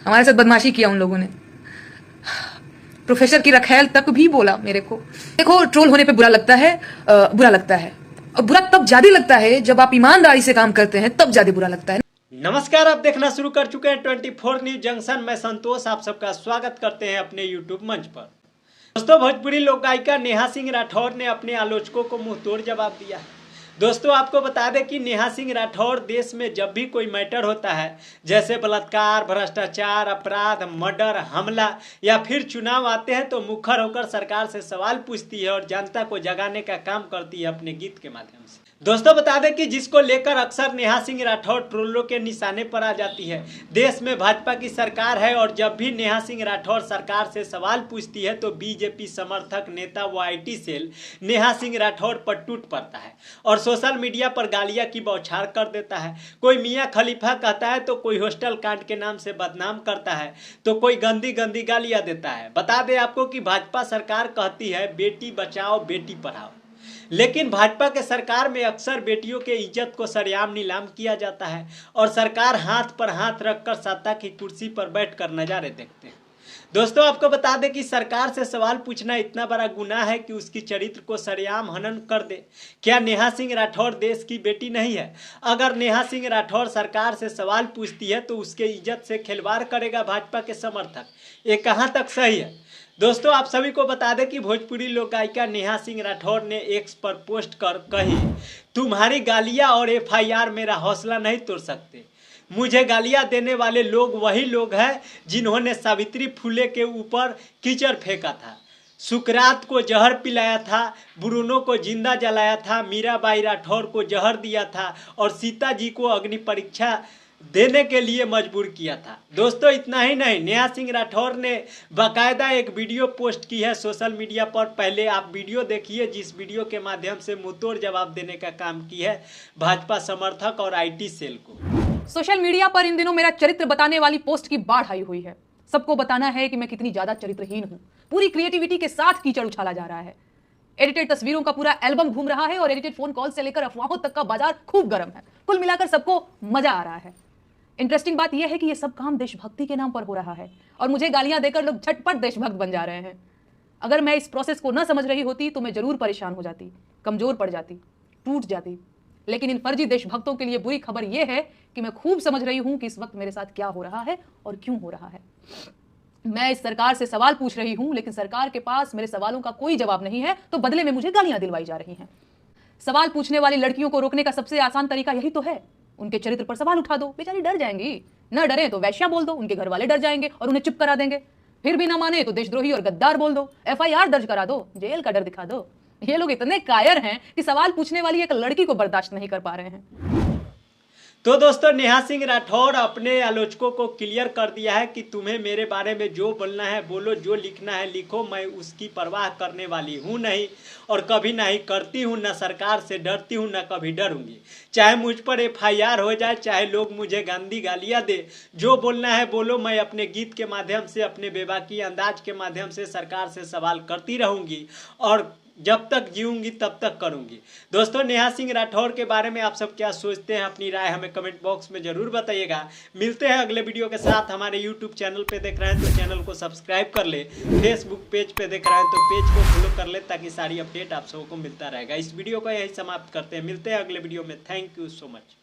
हमारे साथ बदमाशी किया उन लोगों ने। प्रोफेसर की रखैल तक भी बोला मेरे को। देखो, ट्रोल होने पे बुरा लगता है, और बुरा तब ज्यादा लगता है जब आप ईमानदारी से काम करते हैं, तब ज्यादा बुरा लगता है। नमस्कार, आप देखना शुरू कर चुके हैं 24 न्यूज जंक्शन। मैं संतोष आप सबका स्वागत करते हैं अपने यूट्यूब मंच पर। दोस्तों, भोजपुरी लोक गायिका नेहा सिंह राठौर ने अपने आलोचकों को मुंहतोड़ जवाब दिया। दोस्तों, आपको बता दें कि नेहा सिंह राठौर देश में जब भी कोई मैटर होता है, जैसे बलात्कार, भ्रष्टाचार, अपराध, मर्डर, हमला या फिर चुनाव आते हैं, तो मुखर होकर सरकार से सवाल पूछती है और जनता को जगाने का काम करती है अपने गीत के माध्यम से। दोस्तों, बता दें कि जिसको लेकर अक्सर नेहा सिंह राठौर ट्रोलों के निशाने पर आ जाती है। देश में भाजपा की सरकार है और जब भी नेहा सिंह राठौर सरकार से सवाल पूछती है तो बीजेपी समर्थक नेता व आईटी सेल नेहा सिंह राठौर पर टूट पड़ता है और सोशल मीडिया पर गालियां की बौछार कर देता है। कोई मियां खलीफा कहता है तो कोई हॉस्टल कांड के नाम से बदनाम करता है तो कोई गंदी गंदी गालियां देता है। बता दें आपको कि भाजपा सरकार कहती है बेटी बचाओ बेटी पढ़ाओ, लेकिन भाजपा के सरकार में अक्सर बेटियों के इज्जत को सरेआम नीलाम किया जाता है और सरकार हाथ पर हाथ रखकर सत्ता की कुर्सी पर बैठकर नजारे देखते हैं। दोस्तों, आपको बता दें कि सरकार से सवाल पूछना इतना बड़ा गुनाह है कि उसकी चरित्र को सरेआम हनन कर दे। क्या नेहा सिंह राठौर देश की बेटी नहीं है? अगर नेहा सिंह राठौर सरकार से सवाल पूछती है तो उसके इज्जत से खिलवाड़ करेगा भाजपा के समर्थक। ये कहाँ तक सही है? दोस्तों, आप सभी को बता दें कि भोजपुरी लोक गायिका नेहा सिंह राठौर ने एक्स पर पोस्ट कर कही, तुम्हारी गालियां और एफआईआर मेरा हौसला नहीं तोड़ सकते। मुझे गालियां देने वाले लोग वही लोग हैं जिन्होंने सावित्री फुले के ऊपर कीचड़ फेंका था, सुकरात को जहर पिलाया था, ब्रूनो को जिंदा जलाया था, मीराबाई राठौर को जहर दिया था और सीता जी को अग्नि परीक्षा देने के लिए मजबूर किया था। दोस्तों, इतना ही नहीं, नेहा सिंह राठौर ने बाकायदा एक वीडियो पोस्ट की है सोशल मीडिया पर। पहले आप वीडियो देखिए, जिस वीडियो के माध्यम से मुंहतोड़ जवाब देने का काम की है भाजपा समर्थक और आईटी सेल को। सोशल मीडिया पर इन दिनों मेरा चरित्र बताने वाली पोस्ट की बाढ़ आई हुई है। सबको बताना है कि मैं कितनी ज्यादा चरित्रहीन हूं। पूरी क्रिएटिविटी के साथ कीचड़ उछाला जा रहा है। एडिटेड तस्वीरों का पूरा एल्बम घूम रहा है और एडिटेड फोन कॉल से लेकर अफवाहों तक का बाजार खूब गर्म है। कुल मिलाकर सबको मजा आ रहा है। इंटरेस्टिंग बात यह है कि यह सब काम देशभक्ति के नाम पर हो रहा है और मुझे गालियां देकर लोग झटपट देशभक्त बन जा रहे हैं। अगर मैं इस प्रोसेस को न समझ रही होती तो मैं जरूर परेशान हो जाती, कमजोर पड़ जाती, टूट जाती। लेकिन इन फर्जी देशभक्तों के लिए बुरी खबर यह है कि मैं खूब समझ रही हूं कि इस वक्त मेरे साथ क्या हो रहा है और क्यों हो रहा है। मैं इस सरकार से सवाल पूछ रही हूं, लेकिन सरकार के पास मेरे सवालों का कोई जवाब नहीं है, तो बदले में मुझे गालियां दिलवाई जा रही हैं। सवाल पूछने वाली लड़कियों को रोकने का सबसे आसान तरीका यही तो है, उनके चरित्र पर सवाल उठा दो। बेचारी डर जाएंगी। न डरे तो वैश्या बोल दो, उनके घर वाले डर जाएंगे और उन्हें चुप करा देंगे। फिर भी ना माने तो देशद्रोही और गद्दार बोल दो, एफआईआर दर्ज करा दो, जेल का डर दिखा दो। ये लोग इतने कायर हैं कि सवाल पूछने वाली एक लड़की को बर्दाश्त नहीं कर पा रहे हैं। तो दोस्तों, नेहा सिंह राठौर अपने आलोचकों को क्लियर कर दिया है कि तुम्हें मेरे बारे में जो बोलना है बोलो, जो लिखना है लिखो, मैं उसकी परवाह करने वाली हूं नहीं और कभी नहीं करती हूं। न सरकार से डरती हूं, न कभी डरूंगी। चाहे मुझ पर एफआईआर हो जाए, चाहे लोग मुझे गंदी गालियां दे, जो बोलना है बोलो। मैं अपने गीत के माध्यम से, अपने बेबाकी अंदाज के माध्यम से सरकार से सवाल करती रहूंगी और जब तक जीऊंगी तब तक करूंगी। दोस्तों, नेहा सिंह राठौर के बारे में आप सब क्या सोचते हैं? अपनी राय हमें कमेंट बॉक्स में जरूर बताइएगा। मिलते हैं अगले वीडियो के साथ। हमारे यूट्यूब चैनल पे देख रहे हैं तो चैनल को सब्सक्राइब कर ले, फेसबुक पेज पे देख रहे हैं तो पेज को फॉलो कर ले, ताकि सारी अपडेट आप सबको मिलता रहेगा। इस वीडियो को यही समाप्त करते हैं। मिलते हैं अगले वीडियो में। Thank you so much.